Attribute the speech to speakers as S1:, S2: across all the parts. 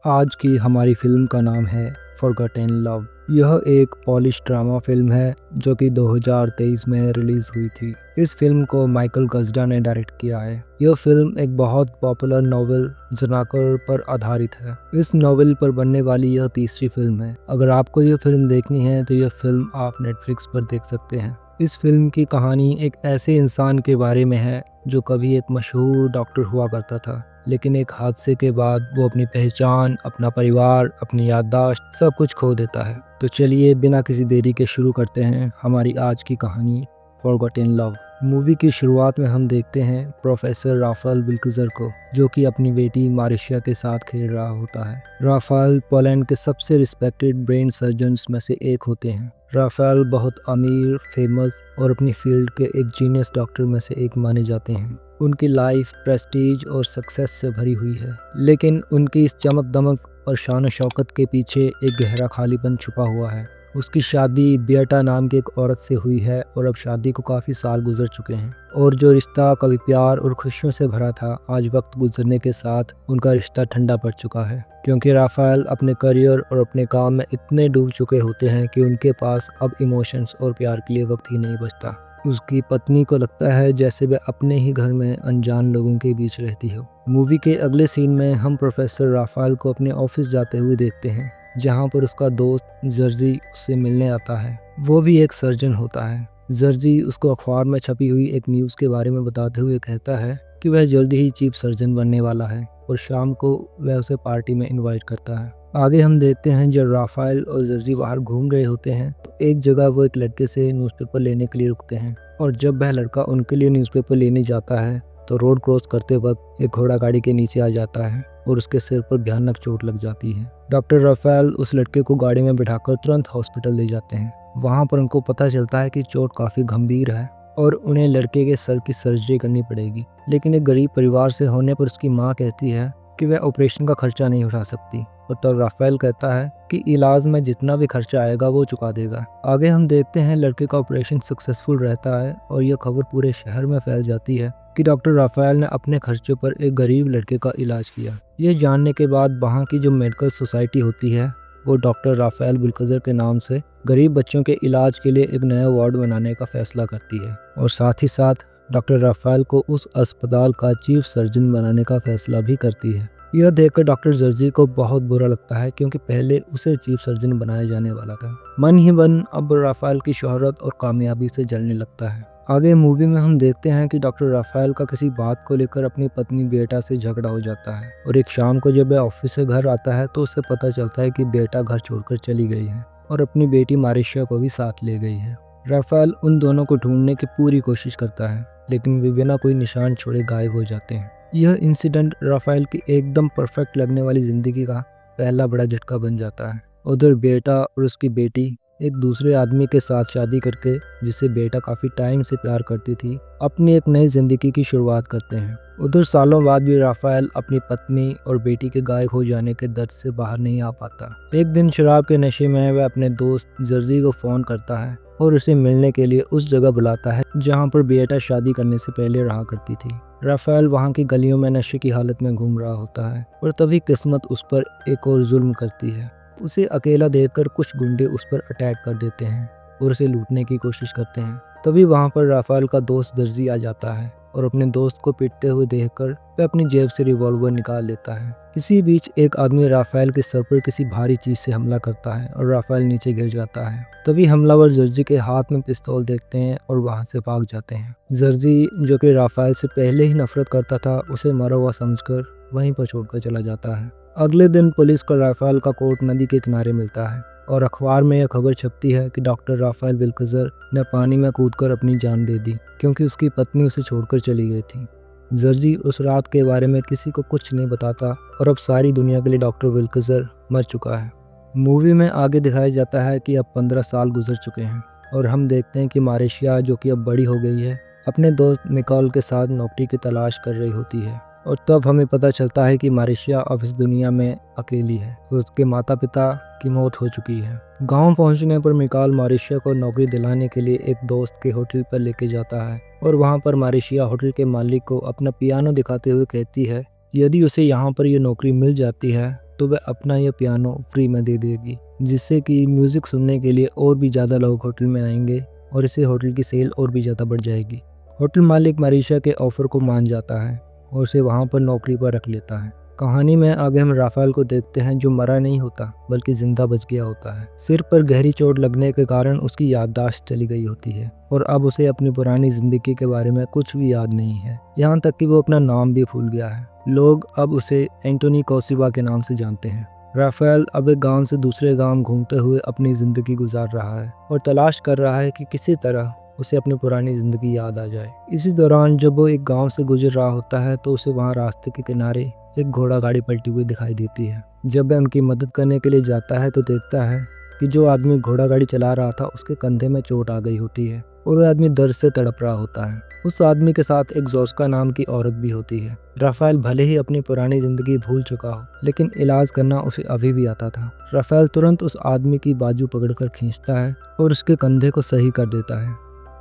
S1: आज की हमारी फिल्म का नाम है फॉरगॉटन लव। यह एक पॉलिश ड्रामा फिल्म है जो कि 2023 में रिलीज हुई थी। इस फिल्म को माइकल गज़डा ने डायरेक्ट किया है। यह फिल्म एक बहुत पॉपुलर नॉवेल जनाकर पर आधारित है। इस नॉवेल पर बनने वाली यह तीसरी फिल्म है। अगर आपको यह फिल्म देखनी है तो यह फिल्म आप नेटफ्लिक्स पर देख सकते हैं। इस फिल्म की कहानी एक ऐसे इंसान के बारे में है जो कभी एक मशहूर डॉक्टर हुआ करता था, लेकिन एक हादसे के बाद वो अपनी पहचान, अपना परिवार, अपनी याददाश्त सब कुछ खो देता है। तो चलिए बिना किसी देरी के शुरू करते हैं हमारी आज की कहानी फॉरगॉटन लव। मूवी की शुरुआत में हम देखते हैं प्रोफेसर राफेल विल्कजर को, जो कि अपनी बेटी मारिशिया के साथ खेल रहा होता है। राफेल पोलैंड के सबसे रिस्पेक्टेड ब्रेन सर्जन्स में से एक होते हैं। राफेल बहुत अमीर, फेमस और अपनी फील्ड के एक जीनियस डॉक्टर में से एक माने जाते हैं। उनकी लाइफ प्रेस्टीज और सक्सेस से भरी हुई है, लेकिन उनकी इस चमक दमक और शान शौकत के पीछे एक गहरा खालीपन छुपा हुआ है। उसकी शादी बेटा नाम की एक औरत से हुई है और अब शादी को काफ़ी साल गुजर चुके हैं, और जो रिश्ता कभी प्यार और खुशियों से भरा था, आज वक्त गुजरने के साथ उनका रिश्ता ठंडा पड़ चुका है, क्योंकि राफेल अपने करियर और अपने काम में इतने डूब चुके होते हैं कि उनके पास अब इमोशंस और प्यार के लिए वक्त ही नहीं बचता। उसकी पत्नी को लगता है जैसे वह अपने ही घर में अनजान लोगों के बीच रहती हो। मूवी के अगले सीन में हम प्रोफेसर राफेल को अपने ऑफिस जाते हुए देखते हैं, जहां पर उसका दोस्त जर्जी उससे मिलने आता है। वो भी एक सर्जन होता है। जर्जी उसको अखबार में छपी हुई एक न्यूज़ के बारे में बताते हुए कहता है कि वह जल्दी ही चीफ सर्जन बनने वाला है, और शाम को वह उसे पार्टी में इनवाइट करता है। आगे हम देखते हैं जब राफेल और जर्जी बाहर घूम रहे होते हैं तो एक जगह वो एक लड़के से न्यूज़पेपर लेने के लिए रुकते हैं, और जब वह लड़का उनके लिए न्यूज़पेपर लेने जाता है तो रोड क्रॉस करते वक्त एक घोड़ा गाड़ी के नीचे आ जाता है और उसके सिर पर भयानक चोट लग जाती है। डॉक्टर राफेल उस लड़के को गाड़ी में बिठाकर तुरंत हॉस्पिटल ले जाते हैं। वहाँ पर उनको पता चलता है कि चोट काफ़ी गंभीर है और उन्हें लड़के के सर की सर्जरी करनी पड़ेगी, लेकिन एक गरीब परिवार से होने पर उसकी माँ कहती है कि वह ऑपरेशन का खर्चा नहीं उठा सकती, और तब राफेल कहता है कि इलाज में जितना भी खर्चा आएगा वो चुका देगा। आगे हम देखते हैं लड़के का ऑपरेशन सक्सेसफुल रहता है और यह खबर पूरे शहर में फैल जाती है कि डॉक्टर राफेल ने अपने खर्चे पर एक गरीब लड़के का इलाज किया। ये जानने के बाद वहाँ की जो मेडिकल सोसाइटी होती है वो डॉक्टर राफेल विल्कजर के नाम से गरीब बच्चों के इलाज के लिए एक नया वार्ड बनाने का फैसला करती है, और साथ ही साथ डॉक्टर राफेल को उस अस्पताल का चीफ सर्जन बनाने का फैसला भी करती है। यह देखकर डॉक्टर जर्जी को बहुत बुरा लगता है, क्योंकि पहले उसे चीफ सर्जन बनाया जाने वाला था। मन ही मन अब राफेल की शोहरत और कामयाबी से जलने लगता है। आगे मूवी में हम देखते हैं कि डॉक्टर राफेल का किसी बात को लेकर अपनी पत्नी बेटा से झगड़ा हो जाता है, और एक शाम को जब वह ऑफिस से घर आता है तो उसे पता चलता है कि बेटा घर छोड़कर चली गई है और अपनी बेटी मारिशिया को भी साथ ले गई है। राफेल उन दोनों को ढूंढने की पूरी कोशिश करता है, लेकिन वे बिना कोई निशान छोड़े गायब हो जाते हैं। यह इंसिडेंट राफेल की एकदम परफेक्ट लगने वाली जिंदगी का पहला बड़ा झटका बन जाता है। उधर बेटा और उसकी बेटी एक दूसरे आदमी के साथ शादी करके, जिसे बेटा काफ़ी टाइम से प्यार करती थी, अपनी एक नई जिंदगी की शुरुआत करते हैं। उधर सालों बाद भी राफेल अपनी पत्नी और बेटी के गायब हो जाने के दर्द से बाहर नहीं आ पाता। एक दिन शराब के नशे में वह अपने दोस्त जर्जी को फ़ोन करता है और उसे मिलने के लिए उस जगह बुलाता है जहाँ पर बेटा शादी करने से पहले रहा करती थी। राफेल वहाँ की गलियों में नशे की हालत में घूम रहा होता है, और तभी किस्मत उस पर एक और जुल्म करती है। उसे अकेला देखकर कुछ गुंडे उस पर अटैक कर देते हैं और उसे लूटने की कोशिश करते हैं। तभी वहाँ पर राफेल का दोस्त दर्जी आ जाता है, और अपने दोस्त को पीटते हुए देखकर वह अपनी जेब से रिवॉल्वर निकाल लेता है। इसी बीच एक आदमी राफेल के सर पर किसी भारी चीज से हमला करता है और राफेल नीचे गिर जाता है। तभी हमलावर जर्जी के हाथ में पिस्तौल देखते हैं और वहां से भाग जाते हैं। जर्जी, जो कि राफेल से पहले ही नफरत करता था, उसे मरा हुआ समझकर वहीं पर छोड़कर चला जाता है। अगले दिन पुलिस को राफेल का कोट नदी के किनारे मिलता है, और अखबार में यह खबर छपती है कि डॉक्टर राफेल विल्कजर ने पानी में कूदकर अपनी जान दे दी, क्योंकि उसकी पत्नी उसे छोड़कर चली गई थी। जर्जी उस रात के बारे में किसी को कुछ नहीं बताता, और अब सारी दुनिया के लिए डॉक्टर विल्कजर मर चुका है। मूवी में आगे दिखाया जाता है कि अब 15 साल गुजर चुके हैं, और हम देखते हैं कि मारिशिया, जो कि अब बड़ी हो गई है, अपने दोस्त मिकाल के साथ नौकरी की तलाश कर रही होती है, और तब हमें पता चलता है कि मारिशिया अब इस दुनिया में अकेली है और उसके माता पिता की मौत हो चुकी है। गांव पहुंचने पर मिकाल मारिशिया को नौकरी दिलाने के लिए एक दोस्त के होटल पर लेके जाता है, और वहां पर मारिशिया होटल के मालिक को अपना पियानो दिखाते हुए कहती है यदि उसे यहाँ पर यह नौकरी मिल जाती है तो वह अपना यह पियानो फ्री में दे देगी, जिससे कि म्यूज़िक सुनने के लिए और भी ज़्यादा लोग होटल में आएंगे और इससे होटल की सेल और भी ज़्यादा बढ़ जाएगी। होटल मालिक मारिशा के ऑफ़र को मान जाता है और उसे वहाँ पर नौकरी पर रख लेता है। कहानी में आगे हम राफेल को देखते हैं जो मरा नहीं होता बल्कि जिंदा बच गया होता है। सिर पर गहरी चोट लगने के कारण उसकी याददाश्त चली गई होती है और अब उसे अपनी पुरानी जिंदगी के बारे में कुछ भी याद नहीं है, यहाँ तक कि वो अपना नाम भी भूल गया है। लोग अब उसे एंटोनी कोसिवा के नाम से जानते हैं। राफेल अब एक गांव से दूसरे गांव घूमते हुए अपनी ज़िंदगी गुजार रहा है और तलाश कर रहा है कि किसी तरह उसे अपनी पुरानी ज़िंदगी याद आ जाए। इसी दौरान जब वो एक गांव से गुजर रहा होता है तो उसे वहां रास्ते के किनारे एक घोड़ा गाड़ी पलटी हुई दिखाई देती है। जब वह उनकी मदद करने के लिए जाता है तो देखता है कि जो आदमी घोड़ा गाड़ी चला रहा था उसके कंधे में चोट आ गई होती है और वह आदमी दर्द से तड़प रहा होता है। उस आदमी के साथ एक जोस्का नाम की औरत भी होती है। राफेल भले ही अपनी पुरानी जिंदगी भूल चुका हो, लेकिन इलाज करना उसे अभी भी आता था। राफेल तुरंत उस आदमी की बाजू पकड़कर खींचता है और उसके कंधे को सही कर देता है,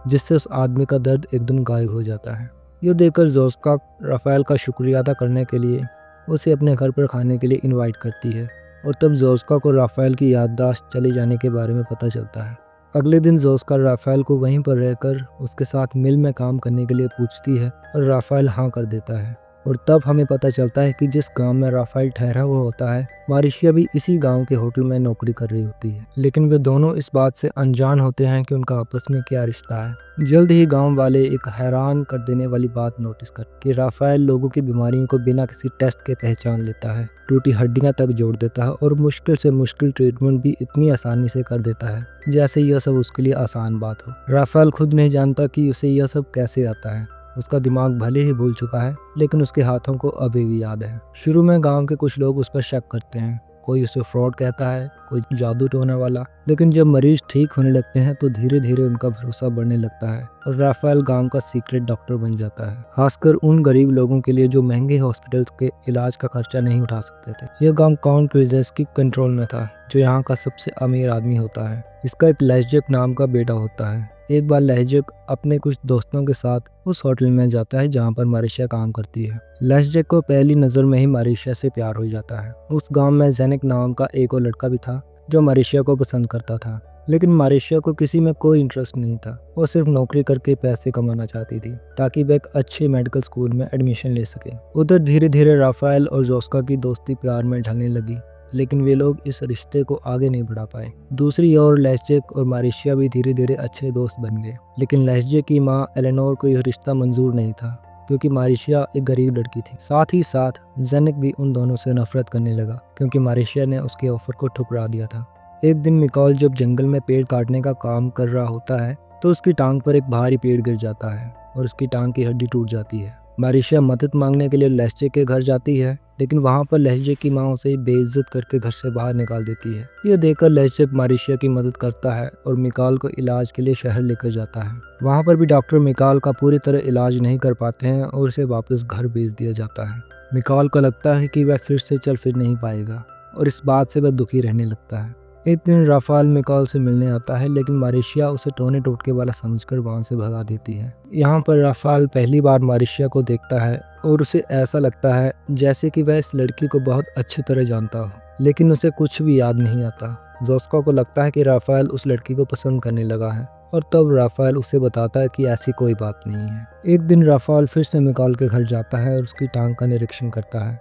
S1: जिससे उस आदमी का दर्द एकदम गायब हो जाता है। यह देखकर जोस्का राफेल का शुक्रिया अदा करने के लिए उसे अपने घर पर खाने के लिए इनवाइट करती है और तब जोस्का को राफेल की याददाश्त चले जाने के बारे में पता चलता है। अगले दिन जोस्का राफेल को वहीं पर रहकर उसके साथ मिल में काम करने के लिए पूछती है और राफेल हाँ कर देता है। और तब हमें पता चलता है कि जिस गांव में राफेल ठहरा हुआ होता है, मारिशिया भी इसी गांव के होटल में नौकरी कर रही होती है। लेकिन वे दोनों इस बात से अनजान होते हैं कि उनका आपस में क्या रिश्ता है। जल्द ही गांव वाले एक हैरान कर देने वाली बात नोटिस कर कि राफेल लोगों की बीमारियों को बिना किसी टेस्ट के पहचान लेता है, टूटी हड्डियां तक जोड़ देता है और मुश्किल से मुश्किल ट्रीटमेंट भी इतनी आसानी से कर देता है जैसे यह सब उसके लिए आसान बात हो। राफेल खुद नहीं जानता कि उसे यह सब कैसे आता है। उसका दिमाग भले ही भूल चुका है, लेकिन उसके हाथों को अभी भी याद है। शुरू में गांव के कुछ लोग उस पर शक करते हैं, कोई उसे फ्रॉड कहता है, कोई जादू टोने वाला। लेकिन जब मरीज ठीक होने लगते हैं तो धीरे धीरे उनका भरोसा बढ़ने लगता है और राफेल गांव का सीक्रेट डॉक्टर बन जाता है, खासकर उन गरीब लोगों के लिए जो महंगे हॉस्पिटल के इलाज का खर्चा नहीं उठा सकते थे। यह गांव काउंट क्विजेस्की के कंट्रोल में था, जो यहाँ का सबसे अमीर आदमी होता है। इसका एक लेस्जेक नाम का बेटा होता है। एक बार लेस्जेक अपने कुछ दोस्तों के साथ उस होटल में जाता है जहाँ पर मारिशा काम करती है। लेस्जेक को पहली नज़र में ही मारिशा से प्यार हो जाता है। उस गांव में जेनिक नाम का एक और लड़का भी था जो मारिशा को पसंद करता था, लेकिन मारिशा को किसी में कोई इंटरेस्ट नहीं था। वो सिर्फ नौकरी करके पैसे कमाना चाहती थी ताकि वह एक अच्छे मेडिकल स्कूल में एडमिशन ले सके। उधर धीरे धीरे राफेल और जोस्का की दोस्ती प्यार में ढलने लगी, लेकिन वे लोग इस रिश्ते को आगे नहीं बढ़ा पाए। दूसरी ओर लेस्जेक और मारिशा भी धीरे धीरे अच्छे दोस्त बन गए, लेकिन लेस्जेक की माँ एलेनोर को यह रिश्ता मंजूर नहीं था क्योंकि मारिशा एक गरीब लड़की थी। साथ ही साथ जेनिक भी उन दोनों से नफरत करने लगा क्योंकि मारिशा ने उसके ऑफर को ठुकरा दिया था। एक दिन मिकाल जब जंगल में पेड़ काटने का काम कर रहा होता है तो उसकी टांग पर एक भारी पेड़ गिर जाता है और उसकी टांग की हड्डी टूट जाती है। मारिशा मदद मांगने के लिए लेस्जेक के घर जाती है, लेकिन वहाँ पर लेस्जेक की माँ उसे बेइज्जत करके घर से बाहर निकाल देती है। यह देखकर लेस्जेक मारिशा की मदद करता है और मिकाल को इलाज के लिए शहर लेकर जाता है। वहाँ पर भी डॉक्टर मिकाल का पूरी तरह इलाज नहीं कर पाते हैं और उसे वापस घर भेज दिया जाता है। मिकाल को लगता है कि वह फिर से चल फिर नहीं पाएगा और इस बात से वह दुखी रहने लगता है। एक दिन राफेल मिकाल से मिलने आता है, लेकिन मारिशा उसे टोने टोटके वाला समझकर वहां से भगा देती है। यहाँ पर राफेल पहली बार मारिशा को देखता है और उसे ऐसा लगता है जैसे कि वह इस लड़की को बहुत अच्छी तरह जानता हो, लेकिन उसे कुछ भी याद नहीं आता। जोस्का को लगता है कि राफेल उस लड़की को पसंद करने लगा है और तब राफेल उसे बताता है कि ऐसी कोई बात नहीं है। एक दिन राफेल फिर से मिकाल के घर जाता है और उसकी टांग का निरीक्षण करता है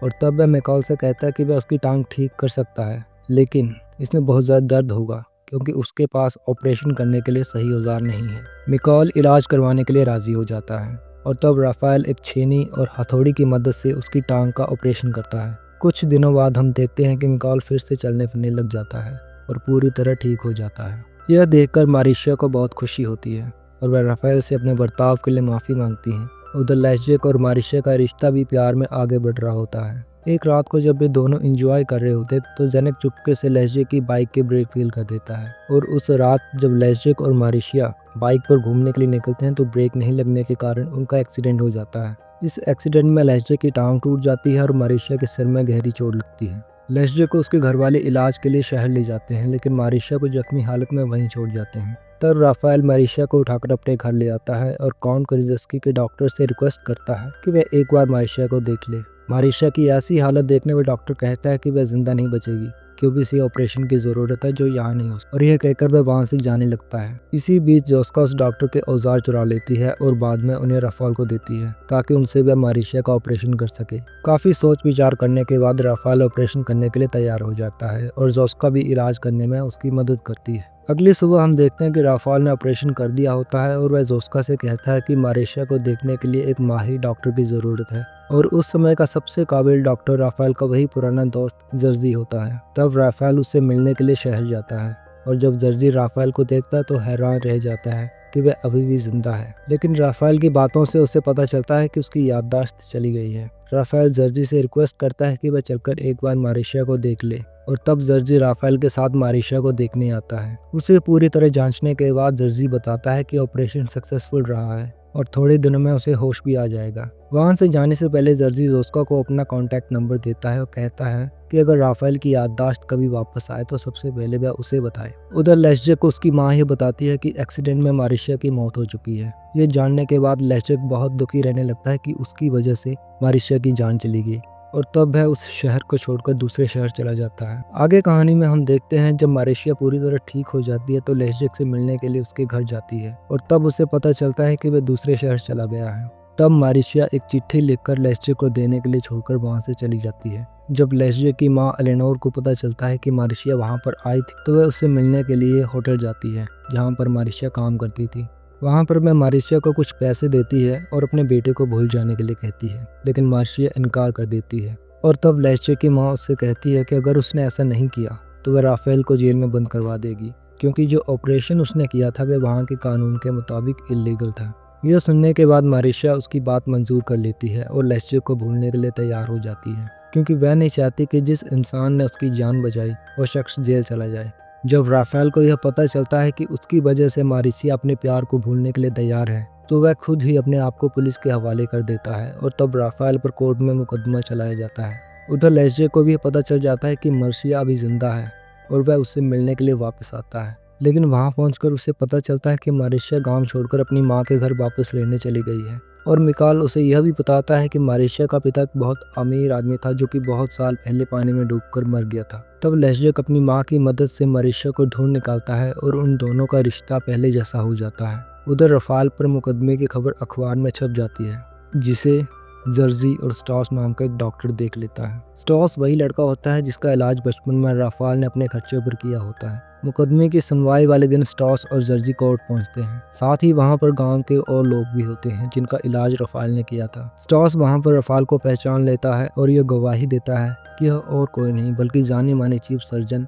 S1: और तब वह मिकाल से कहता है कि वह उसकी टांग ठीक कर सकता है, लेकिन इसमें बहुत ज़्यादा दर्द होगा क्योंकि उसके पास ऑपरेशन करने के लिए सही औजार नहीं है। मिकाल इलाज करवाने के लिए राज़ी हो जाता है और तब राफेल एक छेनी और हथौड़ी की मदद से उसकी टांग का ऑपरेशन करता है। कुछ दिनों बाद हम देखते हैं कि मिकाल फिर से चलने फिरने लग जाता है और पूरी तरह ठीक हो जाता है। यह देखकर मारिशा को बहुत खुशी होती है और वह राफेल से अपने बर्ताव के लिए माफ़ी मांगती है। उधर लेस्जेक और मारिशा का रिश्ता भी प्यार में आगे बढ़ रहा होता है। एक रात को जब वे दोनों एंजॉय कर रहे होते तो जेनिक चुपके से लेस्जेक की बाइक के ब्रेक फेल कर देता है और उस रात जब लेस्जेक और मारिशा बाइक पर घूमने के लिए निकलते हैं तो ब्रेक नहीं लगने के कारण उनका एक्सीडेंट हो जाता है। इस एक्सीडेंट में लेस्जेक की टांग टूट जाती है और मारिशा के सिर में गहरी चोट लगती है। लेस्जेक को उसके घर वाले इलाज के लिए शहर ले जाते हैं, लेकिन मारिशा को जख्मी हालत में वहीं छोड़ जाते हैं। तब राफेल मारिशा को उठाकर अपने घर ले आता है और काउंट क्विजेस्की के डॉक्टर से रिक्वेस्ट करता है कि वह एक बार मारिशा को देख ले। मारिशा की ऐसी हालत देखने पर डॉक्टर कहता है कि वह जिंदा नहीं बचेगी क्योंकि इसे ऑपरेशन की जरूरत है जो यहाँ नहीं हो सकता, और यह कहकर वह वहां से जाने लगता है। इसी बीच जोस्का उस डॉक्टर के औजार चुरा लेती है और बाद में उन्हें राफाल को देती है ताकि उनसे वह मारिशा का ऑपरेशन कर सके। काफी सोच विचार करने के बाद राफाल ऑपरेशन करने के लिए तैयार हो जाता है और जोस्का भी इलाज करने में उसकी मदद करती है। अगली सुबह हम देखते हैं कि राफाल ने ऑपरेशन कर दिया होता है और वह जोस्का से कहता है कि मारिशा को देखने के लिए एक माहिर डॉक्टर की जरूरत है, और उस समय का सबसे काबिल डॉक्टर राफेल का वही पुराना दोस्त जर्जी होता है। तब राफेल उससे मिलने के लिए शहर जाता है और जब जर्जी राफेल को देखता है तो हैरान रह जाता है कि वह अभी भी जिंदा है। लेकिन राफेल की बातों से उसे पता चलता है कि उसकी याददाश्त चली गई है। राफेल जर्जी से रिक्वेस्ट करता है कि वह चलकर एक बार मारिशा को देख ले, और तब जर्जी राफेल के साथ मारिशा को देखने आता है। उसे पूरी तरह जांचने के बाद जर्जी बताता है कि ऑपरेशन सक्सेसफुल रहा है और थोड़े दिनों में उसे होश भी आ जाएगा। वहां से जाने से पहले जर्जी जोस्का को अपना कॉन्टैक्ट नंबर देता है और कहता है कि अगर राफेल की याददाश्त कभी वापस आए तो सबसे पहले वह उसे बताए। उधर लेस्जे को उसकी माँ ये बताती है कि एक्सीडेंट में मारिशा की मौत हो चुकी है। ये जानने के बाद लेस्जे बहुत दुखी रहने लगता है कि उसकी वजह से मारिशा की जान चली गई, और तब वह उस शहर को छोड़कर दूसरे शहर चला जाता है। आगे कहानी में हम देखते हैं जब मारिशा पूरी तरह ठीक हो जाती है तो लेस्जेक से मिलने के लिए उसके घर जाती है, और तब उसे पता चलता है कि वह दूसरे शहर चला गया है। तब मारिशा एक चिट्ठी लिखकर लेस्जेक को देने के लिए छोड़कर वहां से चली जाती है। जब लेस्जेक की माँ एलेनोर को पता चलता है कि मारिशा वहां पर आई थी तो वह उससे मिलने के लिए होटल जाती है जहाँ पर मारिशा काम करती थी। वहाँ पर वह मारिशा को कुछ पैसे देती है और अपने बेटे को भूल जाने के लिए कहती है, लेकिन मारिशा इनकार कर देती है। और तब लेस्जे की माँ उससे कहती है कि अगर उसने ऐसा नहीं किया तो वह राफेल को जेल में बंद करवा देगी, क्योंकि जो ऑपरेशन उसने किया था वह वहाँ के कानून के मुताबिक इलीगल था। यह सुनने के बाद मारिशा उसकी बात मंजूर कर लेती है और लेस्जे को भूलने के लिए तैयार हो जाती है, क्योंकि वह नहीं चाहती कि जिस इंसान ने उसकी जान बचाई वो शख्स जेल चला जाए। जब राफेल को यह पता चलता है कि उसकी वजह से मारिशा अपने प्यार को भूलने के लिए तैयार है तो वह खुद ही अपने आप को पुलिस के हवाले कर देता है, और तब राफेल पर कोर्ट में मुकदमा चलाया जाता है। उधर लेस्जे को भी पता चल जाता है कि मारिशा अभी जिंदा है और वह उससे मिलने के लिए वापस आता है, लेकिन वहां पहुंचकर उसे पता चलता है कि मारिशा गांव छोड़कर अपनी मां के घर वापस रहने चली गई है। और मिकाल उसे यह भी बताता है कि मारिशा का पिता एक बहुत अमीर आदमी था जो कि बहुत साल पहले पानी में डूबकर मर गया था। तब लेस्जेक अपनी मां की मदद से मारिशा को ढूंढ निकालता है और उन दोनों का रिश्ता पहले जैसा हो जाता है। उधर राफेल पर मुकदमे की खबर अखबार में छप जाती है, जिसे जर्जी और स्टॉस नाम का एक डॉक्टर देख लेता है। स्टॉस वही लड़का होता है जिसका इलाज बचपन में राफेल ने अपने खर्चे पर किया होता है। मुकदमे की सुनवाई वाले दिन स्टॉस और जर्जी कोर्ट पहुंचते हैं। साथ ही वहां पर गांव के और लोग भी होते हैं जिनका इलाज राफेल ने किया था। स्टॉस वहां पर राफेल को पहचान लेता है और यह गवाही देता है कि यह और कोई नहीं बल्कि जाने माने चीफ सर्जन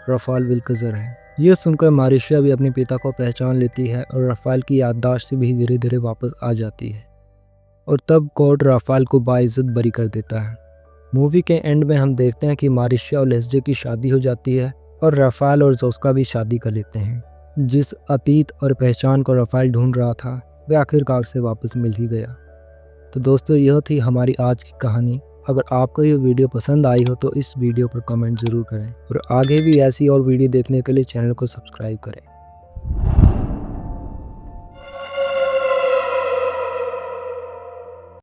S1: राफेल विल्कजर है। यह सुनकर मारिशा भी अपने पिता को पहचान लेती है और राफेल की याददाश्त से भी धीरे धीरे वापस आ जाती है, और तब कोर्ट राफेल को बाइज्जत बरी कर देता है। मूवी के एंड में हम देखते हैं कि मारिशा और लेस्जे की शादी हो जाती है और राफेल और जोस्का भी शादी कर लेते हैं। जिस अतीत और पहचान को राफेल ढूंढ रहा था वह आखिरकार से वापस मिल ही गया। तो दोस्तों, यह थी हमारी आज की कहानी। अगर आपको ये वीडियो पसंद आई हो तो इस वीडियो पर कमेंट ज़रूर करें और आगे भी ऐसी और वीडियो देखने के लिए चैनल को सब्सक्राइब करें।